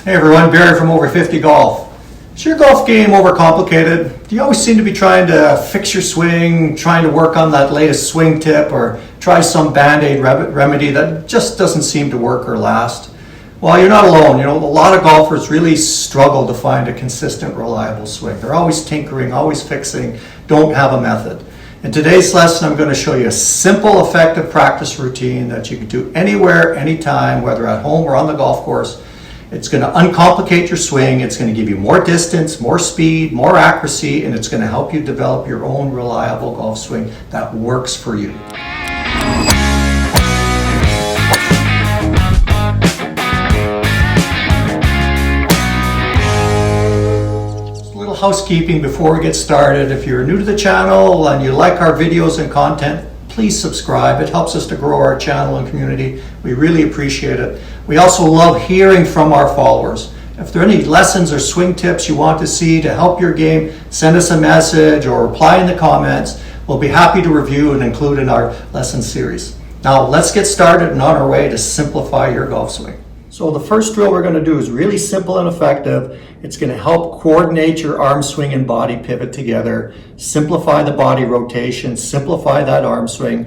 Hey everyone, Barry from Over 50 Golf. Is your golf game overcomplicated? Do you always seem to be trying to fix your swing, trying to work on that latest swing tip, or try some band-aid remedy that just doesn't seem to work or last? Well, you're not alone. A lot of golfers really struggle to find a consistent, reliable swing. They're always tinkering, always fixing, don't have a method. In today's lesson, I'm going to show you a simple, effective practice routine that you can do anywhere, anytime, whether at home or on the golf course. It's going to uncomplicate your swing, it's going to give you more distance, more speed, more accuracy, and it's going to help you develop your own reliable golf swing that works for you. A little housekeeping before we get started. If you're new to the channel and you like our videos and content, please subscribe. It helps us to grow our channel and community. We really appreciate it. We also love hearing from our followers. If there are any lessons or swing tips you want to see to help your game, send us a message or reply in the comments. We'll be happy to review and include in our lesson series. Now let's get started and on our way to simplify your golf swing. So the first drill we're going to do is really simple and effective. It's going to help coordinate your arm swing and body pivot together, simplify the body rotation, simplify that arm swing.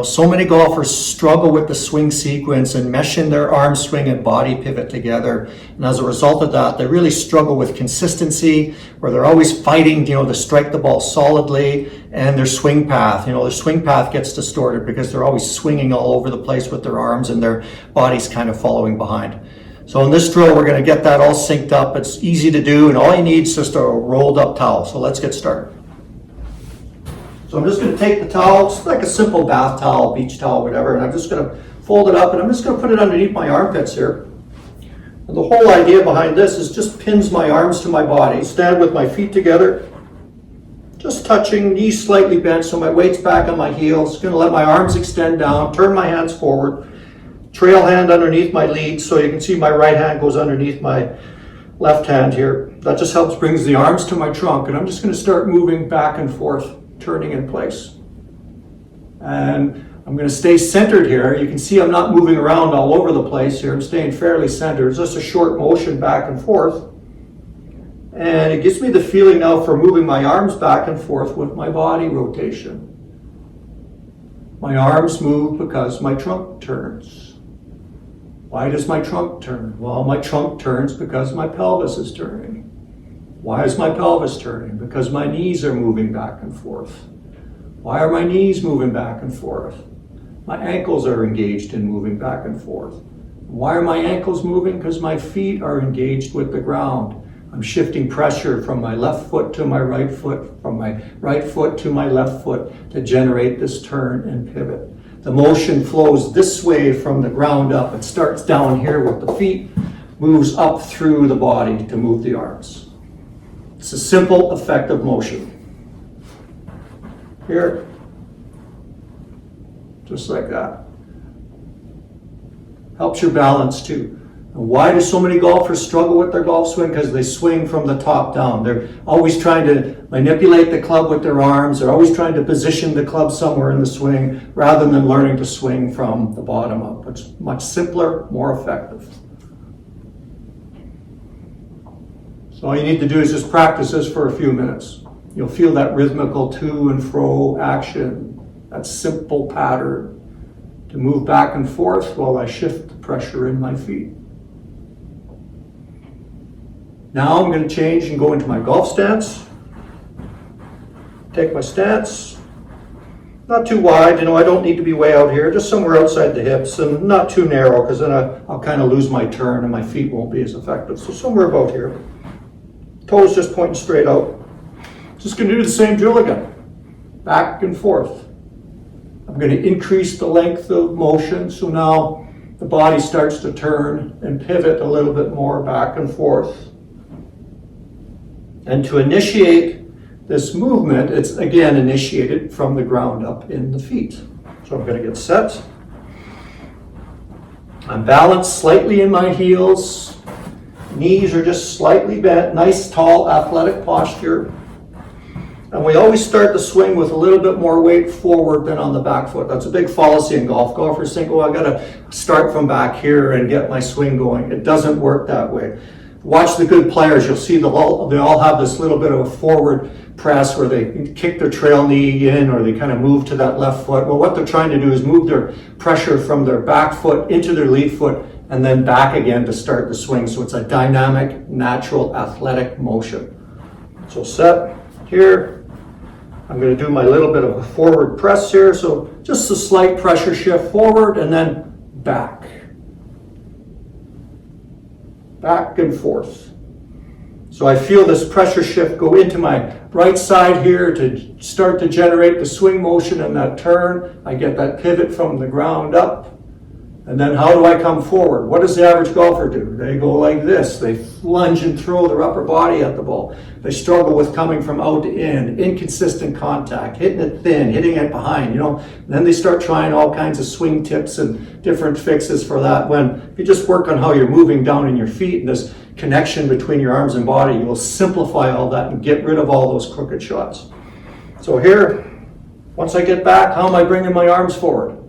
So many golfers struggle with the swing sequence and meshing their arm swing and body pivot together. And as a result of that, they really struggle with consistency, where they're always fighting, to strike the ball solidly, and their swing path, their swing path gets distorted because they're always swinging all over the place with their arms and their body's kind of following behind. So in this drill, we're going to get that all synced up. It's easy to do, and all you need is just a rolled up towel. So let's get started. So I'm just going to take the towel, it's like a simple bath towel, beach towel, whatever, and I'm just going to fold it up and I'm just going to put it underneath my armpits here. And the whole idea behind this is just pins my arms to my body, stand with my feet together, just touching, knees slightly bent so my weight's back on my heels, going to let my arms extend down, turn my hands forward, trail hand underneath my lead so you can see my right hand goes underneath my left hand here. That just helps brings the arms to my trunk, and I'm just going to start moving back and forth, turning in place. And I'm going to stay centered here. You can see I'm not moving around all over the place here. I'm staying fairly centered. It's just a short motion back and forth. And it gives me the feeling now for moving my arms back and forth with my body rotation. My arms move because my trunk turns. Why does my trunk turn? Well, my trunk turns because my pelvis is turning. Why is my pelvis turning? Because my knees are moving back and forth. Why are my knees moving back and forth? My ankles are engaged in moving back and forth. Why are my ankles moving? Because my feet are engaged with the ground. I'm shifting pressure from my left foot to my right foot, from my right foot to my left foot to generate this turn and pivot. The motion flows this way from the ground up. It starts down here with the feet, moves up through the body to move the arms. It's a simple, effective motion. Here, just like that. Helps your balance too. And why do so many golfers struggle with their golf swing? Because they swing from the top down. They're always trying to manipulate the club with their arms. They're always trying to position the club somewhere in the swing rather than learning to swing from the bottom up. It's much simpler, more effective. So all you need to do is just practice this for a few minutes. You'll feel that rhythmical to and fro action, that simple pattern to move back and forth while I shift the pressure in my feet. Now I'm going to change and go into my golf stance. Take my stance, not too wide, I don't need to be way out here, just somewhere outside the hips, and not too narrow because then I'll kind of lose my turn and my feet won't be as effective. So somewhere about here. Toes just pointing straight out. Just going to do the same drill again. Back and forth. I'm going to increase the length of motion, so now the body starts to turn and pivot a little bit more back and forth. And to initiate this movement, it's again initiated from the ground up in the feet. So I'm going to get set. I'm balanced slightly in my heels. Knees are just slightly bent, nice, tall, athletic posture. And we always start the swing with a little bit more weight forward than on the back foot. That's a big fallacy in golf. Golfers think, oh, I gotta start from back here and get my swing going. It doesn't work that way. Watch the good players, you'll see they all have this little bit of a forward press where they kick their trail knee in or they kind of move to that left foot. Well, what they're trying to do is move their pressure from their back foot into their lead foot and then back again to start the swing. So it's a dynamic, natural, athletic motion. So set here. I'm going to do my little bit of a forward press here. So just a slight pressure shift forward and then back. Back and forth. So I feel this pressure shift go into my right side here to start to generate the swing motion and that turn. I get that pivot from the ground up. And then how do I come forward? What does the average golfer do? They go like this. They lunge and throw their upper body at the ball. They struggle with coming from out to in, inconsistent contact, hitting it thin, hitting it behind, Then they start trying all kinds of swing tips and different fixes for that. When if you just work on how you're moving down in your feet and this connection between your arms and body, you will simplify all that and get rid of all those crooked shots. So here, once I get back, how am I bringing my arms forward?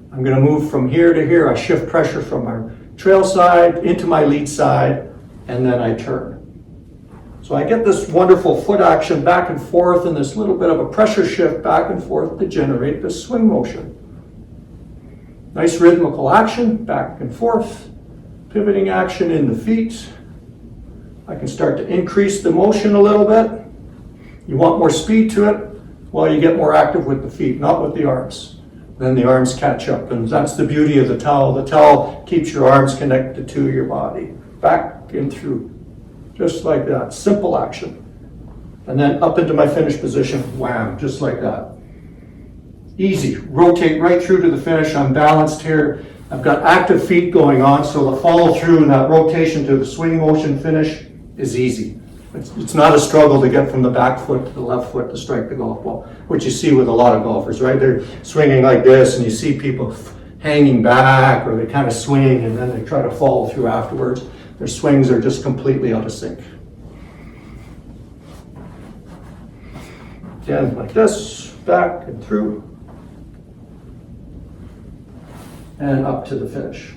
I'm going to move from here to here. I shift pressure from my trail side into my lead side, and then I turn. So I get this wonderful foot action back and forth and this little bit of a pressure shift back and forth to generate this swing motion. Nice rhythmical action, back and forth, pivoting action in the feet. I can start to increase the motion a little bit. You want more speed to it? Well, you get more active with the feet, not with the arms. Then the arms catch up, and that's the beauty of the towel. The towel keeps your arms connected to your body, back and through, just like that, simple action. And then up into my finish position, wham, just like that. Easy, rotate right through to the finish. I'm balanced here. I've got active feet going on, so the follow through and that rotation to the swing motion finish is easy. It's not a struggle to get from the back foot to the left foot to strike the golf ball, which you see with a lot of golfers, right? They're swinging like this, and you see people hanging back, or they kind of swing, and then they try to follow through afterwards. Their swings are just completely out of sync. Again, like this, back and through, and up to the finish.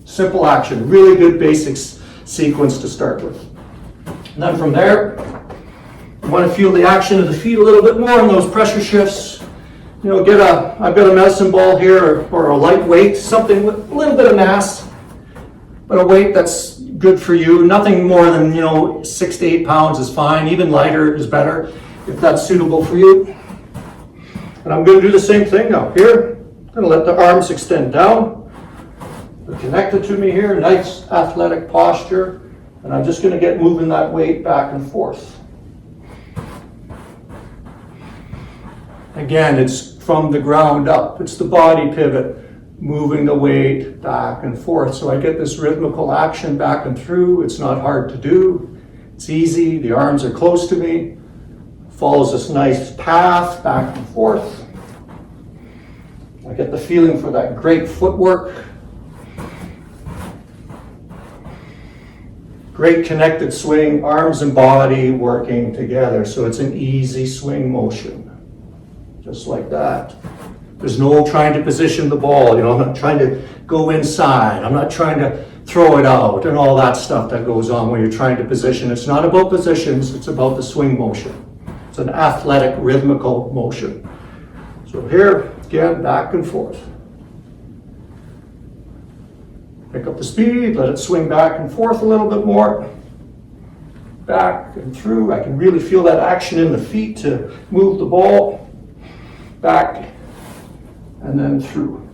Simple action, really good basics sequence to start with. And then from there, you want to feel the action of the feet a little bit more in those pressure shifts. I've got a medicine ball here or a light weight, something with a little bit of mass, but a weight that's good for you. Nothing more than 6 to 8 pounds is fine. Even lighter is better if that's suitable for you. And I'm going to do the same thing now. Here, I'm going to let the arms extend down. They're connected to me here, nice athletic posture. And I'm just going to get moving that weight back and forth. Again, it's from the ground up. It's the body pivot, moving the weight back and forth. So I get this rhythmical action back and through. It's not hard to do. It's easy. The arms are close to me. Follows this nice path back and forth. I get the feeling for that great footwork. Great connected swing, arms and body working together. So it's an easy swing motion. Just like that. There's no trying to position the ball. I'm not trying to go inside. I'm not trying to throw it out and all that stuff that goes on when you're trying to position. It's not about positions. It's about the swing motion. It's an athletic, rhythmical motion. So here, again, back and forth. Pick up the speed, let it swing back and forth a little bit more. Back and through. I can really feel that action in the feet to move the ball. Back and then through.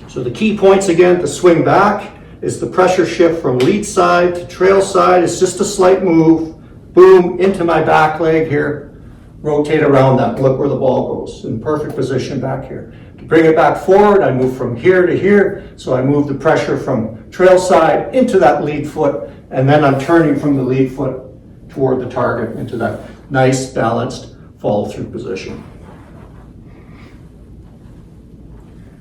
So the key points again to swing back is the pressure shift from lead side to trail side. It's just a slight move. Boom, into my back leg here. Rotate around that. Look where the ball goes. In perfect position back here. Bring it back forward, I move from here to here, so I move the pressure from trail side into that lead foot, and then I'm turning from the lead foot toward the target into that nice, balanced follow-through position.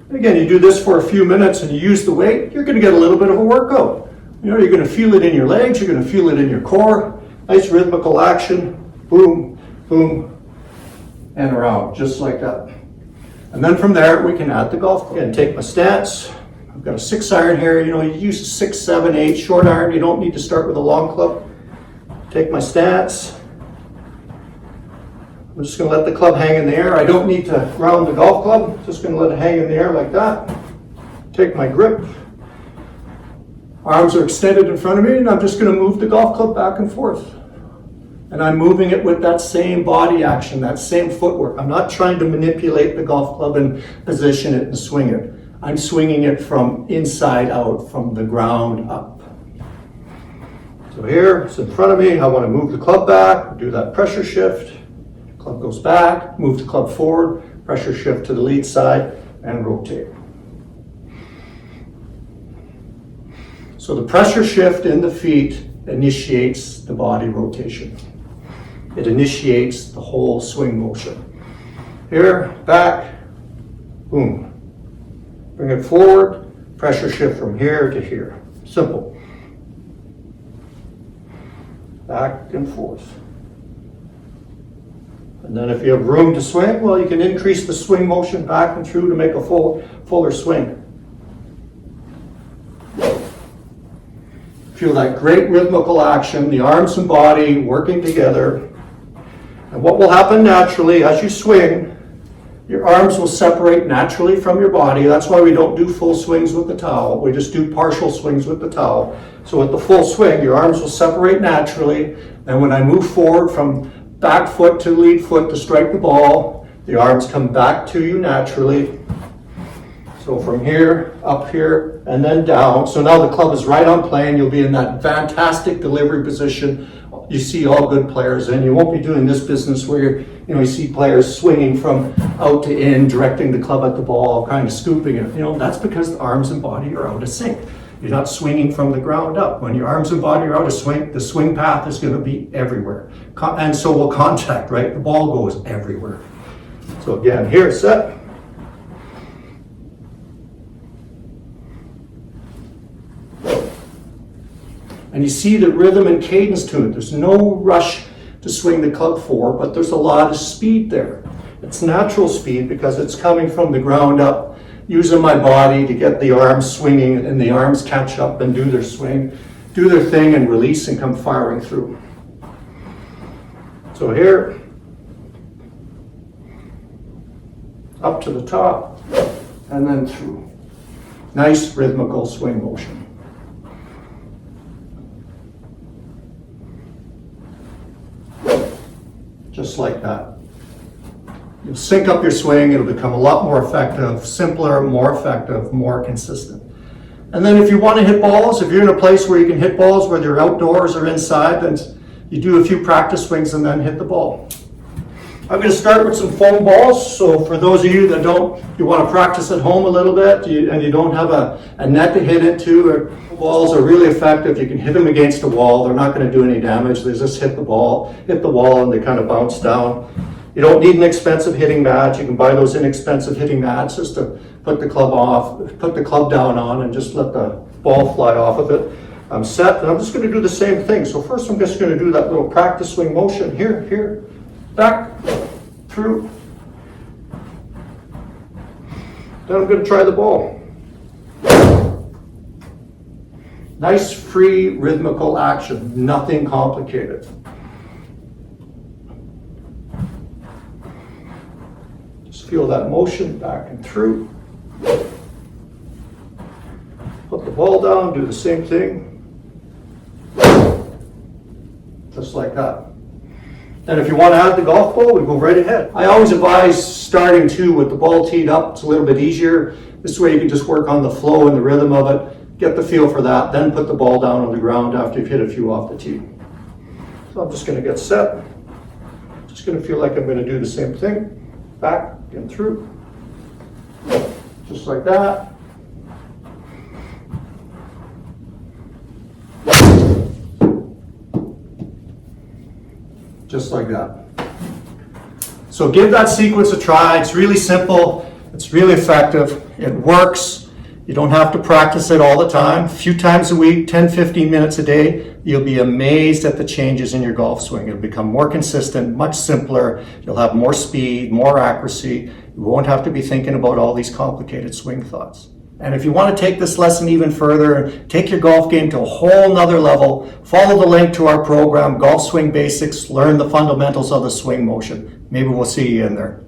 And again, you do this for a few minutes and you use the weight, you're going to get a little bit of a workout. You're going to feel it in your legs, you're going to feel it in your core, nice rhythmical action, boom, boom, and around, just like that. And then from there, we can add the golf club. And take my stance. I've got a 6 iron here. You know, you use a 6, 7, 8 short iron. You don't need to start with a long club. Take my stance. I'm just going to let the club hang in the air. I don't need to ground the golf club. Just going to let it hang in the air like that. Take my grip. Arms are extended in front of me, and I'm just going to move the golf club back and forth. And I'm moving it with that same body action, that same footwork. I'm not trying to manipulate the golf club and position it and swing it. I'm swinging it from inside out, from the ground up. So here, it's in front of me. I want to move the club back, do that pressure shift. Club goes back, move the club forward, pressure shift to the lead side, and rotate. So the pressure shift in the feet initiates the body rotation. It initiates the whole swing motion. Here, back, boom. Bring it forward, pressure shift from here to here. Simple. Back and forth. And then if you have room to swing, well, you can increase the swing motion back and through to make a fuller swing. Feel that great rhythmical action, the arms and body working together. And what will happen naturally as you swing, your arms will separate naturally from your body. That's why we don't do full swings with the towel. We just do partial swings with the towel. So with the full swing, your arms will separate naturally. And when I move forward from back foot to lead foot to strike the ball, the arms come back to you naturally. So from here, up here, and then down. So now the club is right on plane. You'll be in that fantastic delivery position you see all good players in. You won't be doing this business where you see players swinging from out to in, directing the club at the ball, kind of scooping it. That's because the arms and body are out of sync. You're not swinging from the ground up. When your arms and body are out of sync, the swing path is going to be everywhere. And so will contact, right? The ball goes everywhere. So again, here, set. And you see the rhythm and cadence to it. There's no rush to swing the club forward, but there's a lot of speed there. It's natural speed because it's coming from the ground up, using my body to get the arms swinging, and the arms catch up and do their swing, do their thing and release and come firing through. So here, up to the top, and then through. Nice rhythmical swing motion. Just like that. You'll sync up your swing, it'll become a lot more effective, simpler, more effective, more consistent. And then if you want to hit balls, if you're in a place where you can hit balls, whether you're outdoors or inside, then you do a few practice swings and then hit the ball. I'm going to start with some foam balls. So for those of you that you want to practice at home a little bit and you don't have a net to hit into, balls are really effective. You can hit them against a wall. They're not going to do any damage. They just hit the wall, and they kind of bounce down. You don't need an expensive hitting mat. You can buy those inexpensive hitting mats just to put the club down on and just let the ball fly off of it. I'm set, and I'm just going to do the same thing. So first I'm just going to do that little practice swing motion here, back, through. Then I'm going to try the ball. Nice, free, rhythmical action, nothing complicated. Just feel that motion back and through. Put the ball down, do the same thing. Just like that. And if you want to add the golf ball, we go right ahead. I always advise starting too with the ball teed up. It's a little bit easier. This way you can just work on the flow and the rhythm of it, get the feel for that, then put the ball down on the ground after you've hit a few off the tee. So I'm just going to get set. Just going to feel like I'm going to do the same thing. Back and through. Just like that. Just like that. So give that sequence a try. It's really simple. It's really effective. It works. You don't have to practice it all the time. A few times a week, 10, 15 minutes a day, you'll be amazed at the changes in your golf swing. It'll become more consistent, much simpler. You'll have more speed, more accuracy. You won't have to be thinking about all these complicated swing thoughts. And if you want to take this lesson even further, take your golf game to a whole nother level, follow the link to our program, Golf Swing Basics, learn the fundamentals of the swing motion. Maybe we'll see you in there.